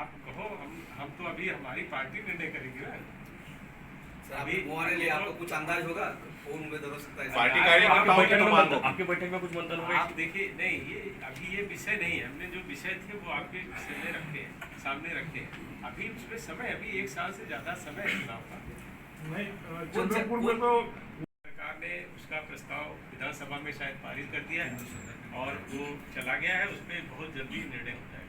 आप कहो, हम तो अभी हमारी पार्टी निर्णय करेगी ना। सर अभी मुहाने लिए आपको कुछ अंदाज होगा कौन उम्मीदवार हो सकता है? पार्टी कार्यकर्ताओं आपके बैठक में कुछ मंथन होगा? आप देखिए, नहीं ये अभी ये विषय नहीं है। हमने जो विषय थे वो आपके सामने रखे हैं। अभी उसमें समय, अभी 1 साल से ज्यादा समय है चुनाव का। चंद्रपुर में तो सरकार ने उसका प्रस्ताव विधानसभा में शायद पारित कर दिया है और वो चला गया है, उस पर बहुत जल्दी निर्णय हो जाएगा।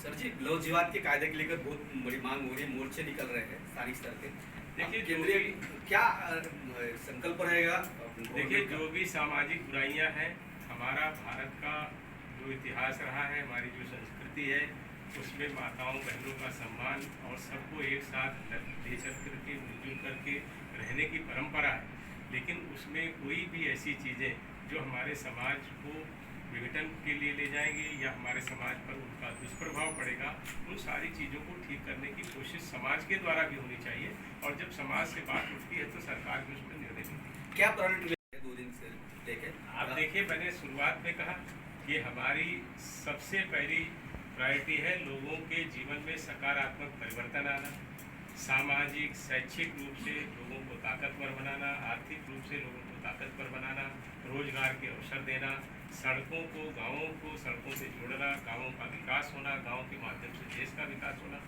सर जी, लव जिहाद के कायदे के लेकर बहुत बड़ी मांग हो रही है, मोर्चे निकल रहे हैं स्थानीय स्तर के। देखिए केंद्रीय क्या संकल्प रहेगा? देखिए, जो भी सामाजिक बुराइयां हैं, हमारा भारत का जो इतिहास रहा है, हमारी जो संस्कृति है, उसमें माताओं बहनों का सम्मान और सबको एक साथ ले चल करके मिलजुल करके रहने की परंपरा है। लेकिन उसमें कोई भी ऐसी चीज़ें जो हमारे समाज को विघटन के लिए ले जाएंगे या हमारे समाज पर उनका दुष्प्रभाव पड़ेगा, उन सारी चीज़ों को ठीक करने की कोशिश समाज के द्वारा भी होनी चाहिए। और जब समाज से बात उठती है तो सरकार भी उस पर निर्णय लेती है। क्या प्रायोरिटी 2 दिन से लेके? आप देखिए, मैंने शुरुआत में कहा कि हमारी सबसे पहली प्रायोरिटी है लोगों के जीवन में सकारात्मक परिवर्तन आना, सामाजिक शैक्षिक रूप से लोगों को ताकतवर बनाना, आर्थिक रूप से लोगों को ताकतवर बनाना, रोजगार के अवसर देना, सड़कों को, गाँवों को सड़कों से जोड़ना, गाँवों का विकास होना, गाँव के माध्यम से देश का विकास होना,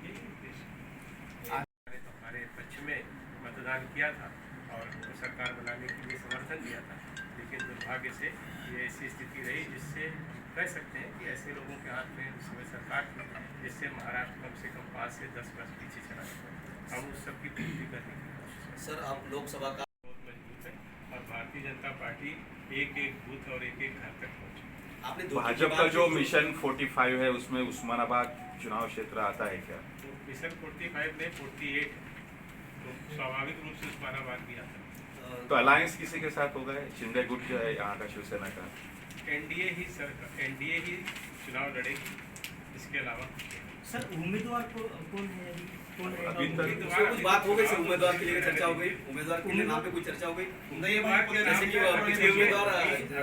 यही उद्देश्य। हमारे पक्ष में मतदान किया था और उनको सरकार बनाने के लिए समर्थन दिया था, लेकिन दुर्भाग्य से ये ऐसी स्थिति रही जिससे कह सकते हैं कि ऐसे लोगों के हाथ में उस समय सरकार थी जिससे महाराष्ट्र कम से कम 5 से 10 वर्ष पीछे चला गया। हम उस सब की पूर्ति करने की कोशिश करें। सर आप लोकसभा का बहुत मजबूत है और भारतीय जनता पार्टी एक बूथ और एक घर तक पहुँची। आपने भाजपा का जो मिशन 45 है उसमें उस्मानाबाद चुनाव क्षेत्र आता है क्या? तो मिशन 45 में 48 तो स्वाभाविक रूप से उस्मानाबाद भी आता है। तो अलायंस किसी के साथ होगा? शिंदे गुट जो है यहाँ का, शिवसेना का, एनडीए ही चुनाव लड़ेगी, इसके अलावा सर उम्मीदवार कौन है अभी तक कुछ बात हो गई सर? उम्मीदवार के लिए चर्चा हो गई? उम्मीदवार के लिए नाम पे कोई चर्चा हो गई? जैसे कि पिछले उम्मीदवार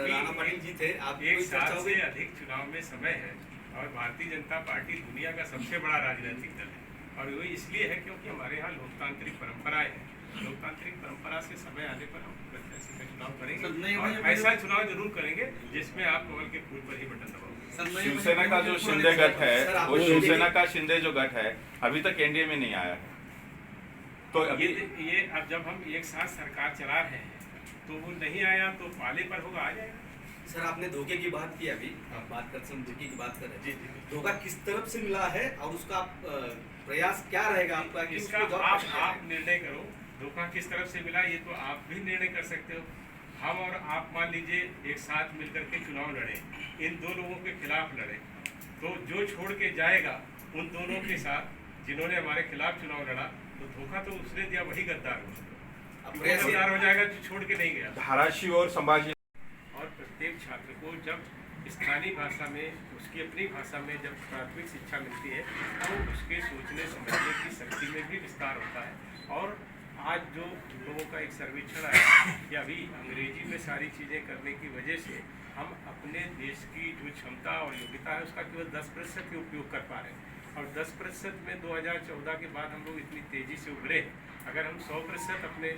राणा पाटिल जी थे, आप एक कोई चर्चा साल हो से गई? अधिक चुनाव में समय है और भारतीय जनता पार्टी दुनिया का सबसे बड़ा राजनीतिक दल है और वो इसलिए है क्योंकि हमारे यहाँ लोकतांत्रिक परंपराएं हैं। लोकतांत्रिक परंपरा से समय आने पर हम प्रत्याशी का चुनाव करेंगे और ऐसा चुनाव जरूर करेंगे जिसमें आप कमल के फूल पर ही बटन दबाओगे। शिवसेना का जो शिंदे गठ है, वो शिवसेना का शिंदे जो गठ है अभी तक एनडीए में नहीं आया है। तो ये अब जब हम एक साथ सरकार चला रहे हैं तो वो नहीं आया तो पाले पर होगा, आ जाएगा। सर आपने धोखे की बात की, अभी आप बात करते हैं धोखे की बात कर रहे जी हैं। जी, धोखा किस तरफ से मिला है और उसका प्रयास क्या रहेगा आपका? कि इसका उसको आप निर्णय करो। धोखा किस तरफ से मिला ये तो आप भी निर्णय कर सकते हो। हम और आप मान लीजिए एक साथ मिलकर के चुनाव लड़े, इन 2 लोगों के खिलाफ लड़े, तो जो छोड़ के जाएगा उन दोनों के साथ जिन्होंने हमारे खिलाफ चुनाव लड़ा, तो धोखा तो उसने दिया, वही गद्दार हो जाएगा जो छोड़ के नहीं गया। धाराशिव और संभाजी और प्रत्येक छात्र को जब स्थानीय भाषा में, उसकी अपनी भाषा में जब प्राथमिक शिक्षा मिलती है तो उसके सोचने समझने की शक्ति में भी विस्तार होता है। और आज जो लोगों का एक सर्वेक्षण आया कि अभी अंग्रेजी में सारी चीज़ें करने की वजह से हम अपने देश की जो क्षमता और योग्यता है उसका केवल 10% ही उपयोग कर पा रहे हैं और 10% में 2014 के बाद हम लोग इतनी तेज़ी से उभरे। अगर हम 100% अपने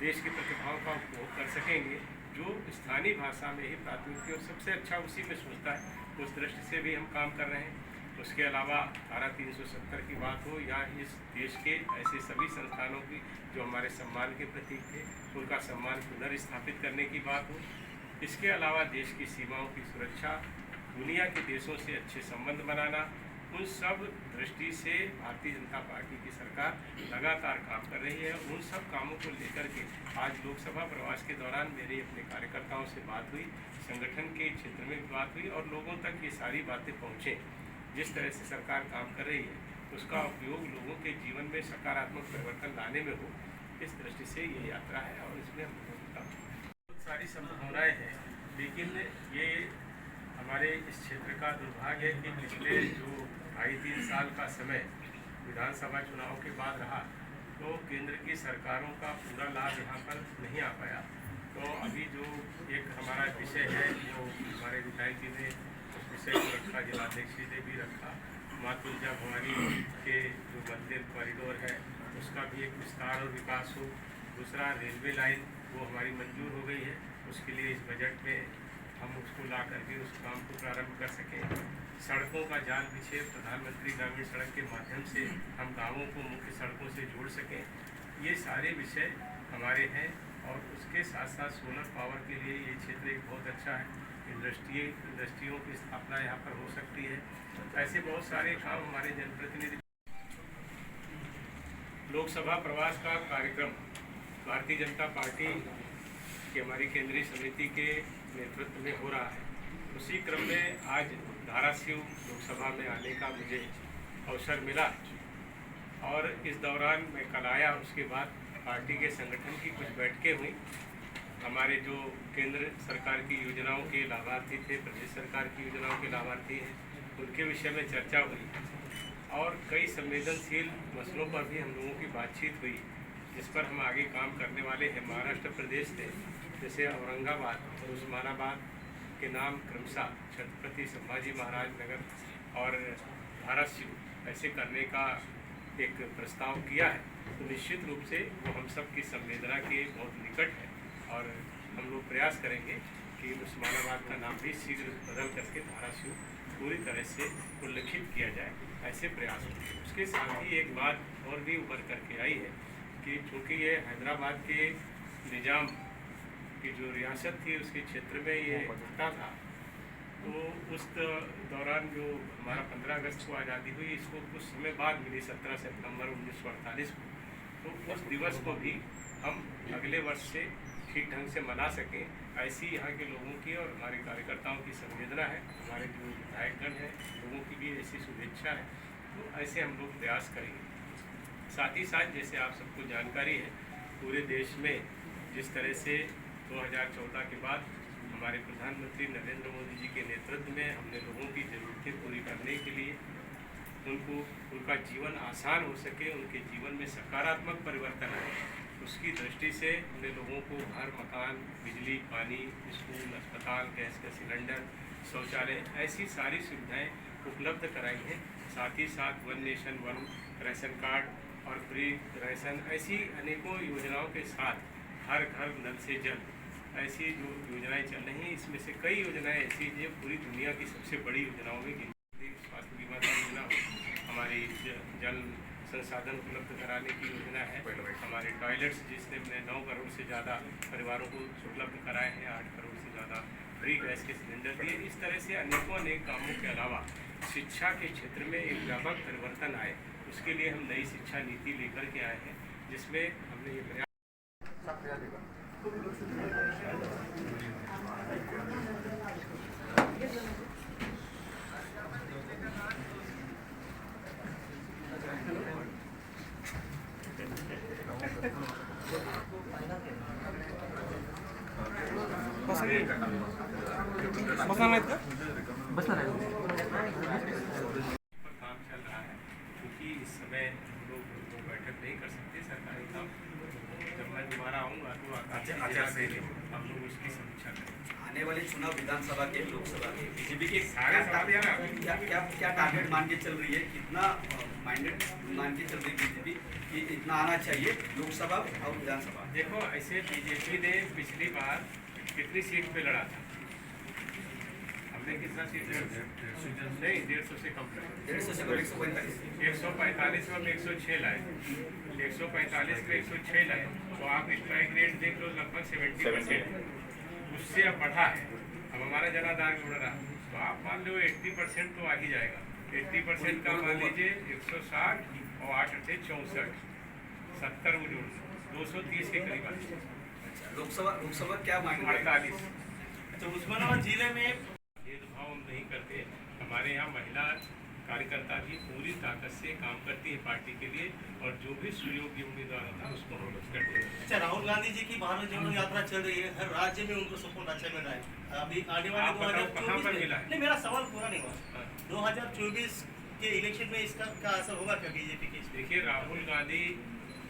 देश की प्रतिभाओं का उपयोग कर सकेंगे, जो स्थानीय भाषा में ही प्राथमिकता और सबसे अच्छा उसी में सोचता है, उस दृष्टि से भी हम काम कर रहे हैं। उसके अलावा धारा 370 की बात हो या इस देश के ऐसे सभी संस्थानों की जो हमारे सम्मान के प्रतीक थे, उनका सम्मान पुनर्स्थापित करने की बात हो। इसके अलावा देश की सीमाओं की सुरक्षा, दुनिया के देशों से अच्छे संबंध बनाना, उन सब दृष्टि से भारतीय जनता पार्टी की सरकार लगातार काम कर रही है। उन सब कामों को लेकर के आज लोकसभा प्रवास के दौरान मेरी अपने कार्यकर्ताओं से बात हुई, संगठन के क्षेत्र में भी बात हुई और लोगों तक ये सारी बातें पहुँचे। जिस तरह से सरकार काम कर रही है उसका उपयोग लोगों के जीवन में सकारात्मक परिवर्तन लाने में हो, इस दृष्टि से ये यात्रा है और इसमें हम लोगों का बहुत सारी संभावनाएँ हैं। लेकिन ये हमारे इस क्षेत्र का दुर्भाग्य है कि पिछले जो 2.5-3 साल का समय विधानसभा चुनाव के बाद रहा तो केंद्र की सरकारों का पूरा लाभ यहाँ पर नहीं आ पाया। तो अभी जो एक हमारा विषय है जो हमारे विधायक जी ने उस विषय को रखा, जिलाध्यक्ष जी ने भी रखा, मातुलजा भवानी के जो मंदिर कॉरिडोर है उसका भी एक विस्तार और विकास हो। दूसरा, रेलवे लाइन वो हमारी मंजूर हो गई है, उसके लिए इस बजट में हम उसको ला करके उस काम को प्रारंभ कर सकें। सड़कों का जाल बिछे, प्रधानमंत्री ग्रामीण सड़क के माध्यम से हम गाँवों को मुख्य सड़कों से जोड़ सकें। ये सारे विषय हमारे हैं। और उसके साथ साथ सोलर पावर के लिए ये क्षेत्र एक बहुत अच्छा है। इंडस्ट्रियों की स्थापना यहाँ पर हो सकती है। ऐसे बहुत सारे काम हमारे जनप्रतिनिधि। लोकसभा प्रवास का कार्यक्रम भारतीय जनता पार्टी की हमारी केंद्रीय समिति के नेतृत्व में हो रहा है। उसी क्रम में आज धाराशिव लोकसभा में आने का मुझे अवसर मिला और इस दौरान मैं कल आया। उसके बाद पार्टी के संगठन की कुछ बैठकें हुई। हमारे जो केंद्र सरकार की योजनाओं के लाभार्थी थे, प्रदेश सरकार की योजनाओं के लाभार्थी हैं, उनके विषय में चर्चा हुई और कई संवेदनशील मसलों पर भी हम लोगों की बातचीत हुई, जिस पर हम आगे काम करने वाले हैं। महाराष्ट्र प्रदेश ने जैसे औरंगाबाद और उस्मानाबाद के नाम क्रमशः छत्रपति संभाजी महाराज नगर और धाराशिव ऐसे करने का एक प्रस्ताव किया है, तो निश्चित रूप से वो हम सब की संवेदना के बहुत निकट है और हम लोग प्रयास करेंगे कि उस्मानाबाद का नाम भी शीघ्र बदल करके धाराशिव पूरी तरह से उल्लिखित किया जाए, ऐसे प्रयास होंगे। उसके साथ ही एक बात और भी उभर करके आई है कि चूँकि ये हैदराबाद के निज़ाम की जो रियासत थी उसके क्षेत्र में ये घटा था, तो उस दौरान जो हमारा 15 अगस्त को आज़ादी हुई, इसको कुछ समय बाद मिली 17 सितंबर 1948 को, तो उस दिवस को भी हम अगले वर्ष से ठीक ढंग से मना सकें, ऐसी यहाँ के लोगों की और हमारे कार्यकर्ताओं की संवेदना है। हमारे जो विधायकगण हैं लोगों की भी ऐसी शुभेच्छा है, तो ऐसे हम लोग प्रयास करेंगे। साथ ही साथ जैसे आप सबको जानकारी है, पूरे देश में जिस तरह से 2014 के बाद हमारे प्रधानमंत्री नरेंद्र मोदी जी के नेतृत्व में हमने लोगों की ज़रूरतें पूरी करने के लिए उनका जीवन आसान हो सके, उनके जीवन में सकारात्मक परिवर्तन आए, उसकी दृष्टि से हमने लोगों को घर, मकान, बिजली, पानी, स्कूल, अस्पताल, गैस का सिलेंडर, शौचालय, ऐसी सारी सुविधाएं उपलब्ध कराई हैं। साथ ही साथ one nation one ration card और फ्री राशन, ऐसी अनेकों योजनाओं के साथ हर घर नल से जल, ऐसी जो योजनाएं चल रही हैं, इसमें से कई योजनाएं ऐसी हैं पूरी दुनिया की सबसे बड़ी योजनाओं में गिनती। स्वास्थ्य बीमा की योजना, हमारी जल संसाधन उपलब्ध कराने की योजना है, हमारे टॉयलेट्स जिसने हमने 9 करोड़ से ज़्यादा परिवारों को उपलब्ध कराए हैं, 8 करोड़ से ज़्यादा फ्री गैस के सिलेंडर दिए। इस तरह से अनेक कामों के अलावा शिक्षा के क्षेत्र में एक व्यापक परिवर्तन आए, उसके लिए हम नई शिक्षा नीति लेकर के आए हैं, जिसमें हमने ये काम चल रहा है, क्योंकि इस समय हम लोग बैठक नहीं कर सकते सरकारी काम। जब मैं दोबारा आऊँगा तो हम लोग उसकी समीक्षा करेंगे। आने वाले चुनाव विधानसभा के, लोकसभा के, बीजेपी के सारे क्या टारगेट मान के चल रही है, कितना माइंडेड मान के चल रही है बीजेपी कि इतना आना चाहिए लोकसभा और विधानसभा? देखो, ऐसे बीजेपी ने पिछली बार कितनी सीट पे लड़ा था? हमने कितना सीट लड़ा? नहीं, 150 से कम लड़ा। 150 से 145 में 106 लाए, 145 में 106 लाए, तो आप स्ट्राइक रेट देख लो, लगभग 70%। उससे अब बढ़ा है। अब हमारा जनाधार जुड़ रहा, तो आप मान लो 80% तो आ ही जाएगा। 80% का मान लीजिए 160 और 8 से 64, 70 वो जोड़ 230 के करीब आ जाएगा। लोकसभा क्या मांग? 48। तो उस्मानाबाद जिले में भेदभाव हम नहीं करते। हमारे यहाँ महिला कार्यकर्ता भी पूरी ताकत से काम करती है पार्टी के लिए, और जो भी सुयोग्य उम्मीदवार होता है उसको हम करते हैं। अच्छा, राहुल गांधी जी की भारत जोड़ो यात्रा चल रही है, हर राज्य में उनको सपोर्ट अच्छा मिल रहा है। अभी आने वाले 2024 में, नहीं, मेरा सवाल पूरा नहीं हुआ। 2024 के इलेक्शन में इसका क्या असर होगा क्या बीजेपी के? देखिए, राहुल गांधी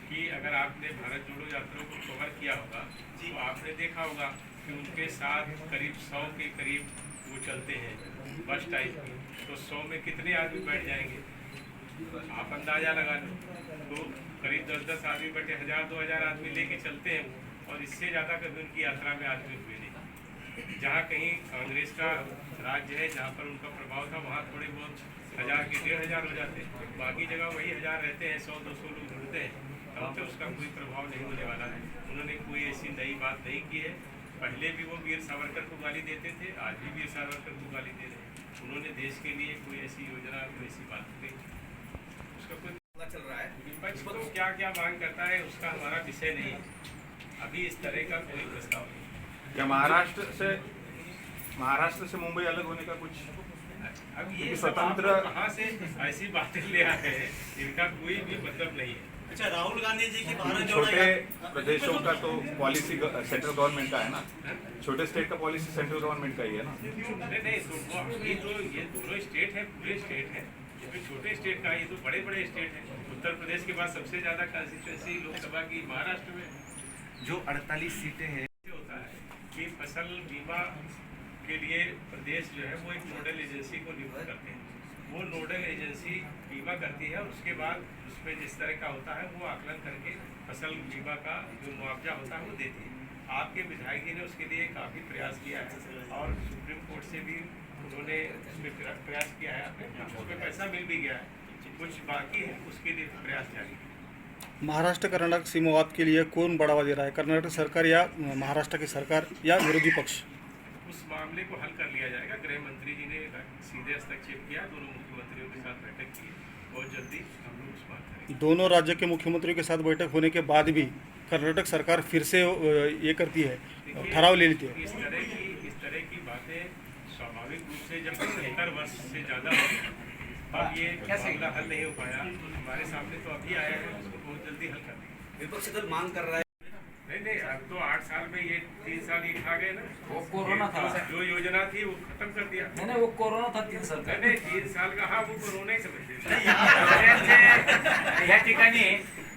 की अगर आपने भारत जोड़ो यात्रा को कवर किया होगा तो आपने देखा होगा कि उनके साथ करीब 100 के करीब वो चलते हैं बस टाइप की, तो 100 में कितने आदमी बैठ जाएंगे, आप अंदाजा लगा लो। तो करीब 10-10 आदमी बैठे, 1000-2000 आदमी लेके चलते हैं, और इससे ज़्यादा कभी उनकी यात्रा में आदमी हुए नहीं। जहाँ कहीं कांग्रेस का राज्य है, जहाँ पर उनका प्रभाव था, वहाँ थोड़े बहुत 1000 के 1500 हो जाते हैं, बाकी जगह वही 1000 रहते हैं, 100-200 लोग जुड़ते हैं, तब तो उसका कोई प्रभाव नहीं होने वाला है। उन्होंने कोई ऐसी नई बात नहीं की है। पहले भी वो वीर सावरकर को गाली देते थे, आज भी वीर सावरकर को गाली दे रहे हैं। उन्होंने देश के लिए कोई ऐसी योजना, कोई ऐसी बात नहीं, उसका कोई चल रहा है। विपक्ष तो क्या क्या मांग करता है उसका हमारा विषय नहीं है। अभी इस तरह का कोई प्रस्ताव नहीं। क्या महाराष्ट्र से मुंबई अलग होने का कुछ? अब ये स्वतंत्र कहाँ से ऐसी बातें ले आते हैं, इनका कोई भी मतलब नहीं है। अच्छा, राहुल गांधी जी की भारत जोड़ो छोटे प्रदेशों का तो पॉलिसी सेंट्रल गवर्नमेंट का है ना, छोटे स्टेट का पॉलिसी सेंट्रल गवर्नमेंट का ही है ना। नहीं तो वो अभी तो ये दोनों स्टेट है, पूरे स्टेट है, ये भी छोटे स्टेट का, ये तो बड़े बड़े स्टेट है। उत्तर प्रदेश के बाद सबसे ज़्यादा कंस्टिट्यूंसी लोकसभा की महाराष्ट्र में, जो 48 सीटें हैं, होता है कि फसल बीमा के लिए प्रदेश जो है वो एक नोडल एजेंसी को नियुक्त करते हैं। वो नोडल एजेंसी बीमा करती है, और उसके बाद उसमें जिस तरह का होता है वो आकलन करके फसल बीमा का जो मुआवजा होता है वो देती है। आपके विधायक जी ने उसके लिए काफ़ी प्रयास किया है, और सुप्रीम कोर्ट से भी उन्होंने उसमें प्रयास किया है, उसमें पैसा मिल भी गया है, कुछ बाकी है, उसके लिए प्रयास जारी है। महाराष्ट्र कर्नाटक सीमावाद के लिए कौन बढ़ावा दे रहा है, कर्नाटक सरकार या महाराष्ट्र की सरकार या विरोधी पक्ष? उस मामले को हल कर लिया जाएगा। गृह मंत्री जी ने सीधे हस्तक्षेप किया, दोनों मुख्यमंत्रियों के साथ बैठक की, बहुत जल्दी हम लोग उस बात करेंगे। दोनों राज्य के मुख्यमंत्रियों के साथ बैठक होने के बाद भी कर्नाटक सरकार फिर से ये करती है, ठहराव ले लेती है। इस तरह की बातें स्वाभाविक रूप से जब 70 वर्ष से ज़्यादा हो गए, अब ये मामला हल नहीं हो पाया, हमारे सामने तो अभी आया है, उसको बहुत जल्दी हल कर देंगे। विपक्ष दल मांग कर रहा है। नहीं, अब तो 8 साल में ये 3 साल ये खा गए ना। वो कोरोना था, जो योजना थी वो खत्म कर दिया। नहीं वो कोरोना था 3 साल का। नहीं 3 साल का, हाँ वो कोरोना ही समझते। या ठिकाणी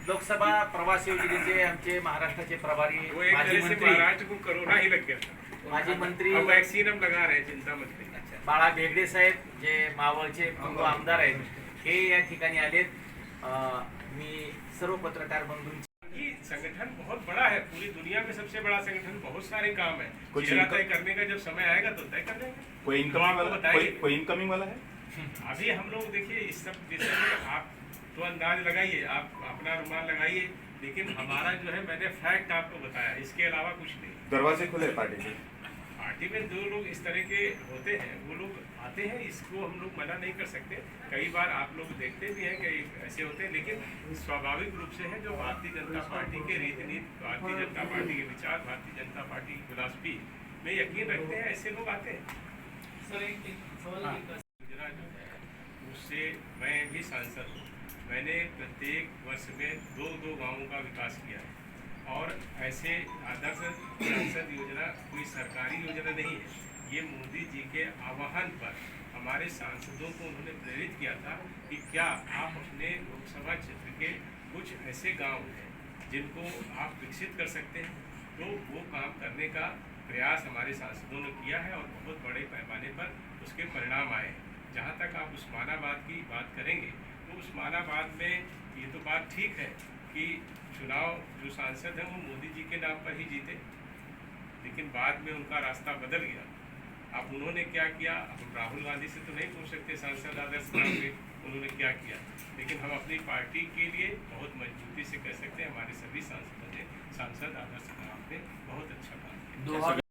लोकसभा प्रवास योजनेचे आमचे महाराष्ट्राचे प्रभारी वो एक माजी तरह से मंत्री महाराष्ट्र को कोरोना ही लग गया था। माजी मंत्री अब वैक्सीन हम लगा रहे हैं, चिंता मत करिए। बाळा भेगडे साहेब जे मावळचे पूर्व आमदार आहेत, हे या ठिकाणी आलेत। मी सर्व पत्रकार बंधूंची ये संगठन बहुत बड़ा है, पूरी दुनिया में सबसे बड़ा संगठन, बहुत सारे काम है। कुछ चेहरा इनका- तय करने का जब समय आएगा तो तय कर लेंगे। कोई इनकमिंग वाला, बताइए। कोई इनकमिंग वाला है? अभी हम लोग देखिए इस सब विषय में आप तो अंदाज लगाइए, आप अपना अनुमान लगाइए, लेकिन हमारा जो है मैंने फैक्ट आपको बताया, इसके अलावा कुछ नहीं। दरवाजे खुले पार्टी के? पार्टी में जो लोग इस तरह के होते हैं वो लोग आते हैं, इसको हम लोग मना नहीं कर सकते। कई बार आप लोग देखते भी हैं कि ऐसे होते हैं, लेकिन स्वाभाविक रूप से है जो भारतीय जनता पार्टी के रीति नीति, भारतीय जनता पार्टी के विचार, भारतीय जनता पार्टी की फिलॉसफी में यकीन रखते हैं, ऐसे लोग आते हैं। योजना जो है उससे मैं भी सांसद हूँ, मैंने प्रत्येक वर्ष में 2-2 गाँवों का विकास किया है, और ऐसे आदर्श सांसद योजना कोई सरकारी योजना नहीं है। ये मोदी जी के आह्वान पर हमारे सांसदों को उन्होंने प्रेरित किया था कि क्या आप अपने लोकसभा क्षेत्र के कुछ ऐसे गांव हैं जिनको आप विकसित कर सकते हैं, तो वो काम करने का प्रयास हमारे सांसदों ने किया है, और बहुत बड़े पैमाने पर उसके परिणाम आए हैं। जहाँ तक आप उस्मानाबाद की बात करेंगे, तो उस्मानाबाद में ये तो बात ठीक है कि चुनाव जो सांसद हैं वो मोदी जी के नाम पर ही जीते, लेकिन बाद में उनका रास्ता बदल गया। अब उन्होंने क्या किया, हम राहुल गांधी से तो नहीं पूछ सकते सांसद आदर्श नाम पे उन्होंने क्या किया, लेकिन हम अपनी पार्टी के लिए बहुत मजबूती से कह सकते हैं हमारे सभी सांसदों ने सांसद आदर्श नाम पे बहुत अच्छा काम किया।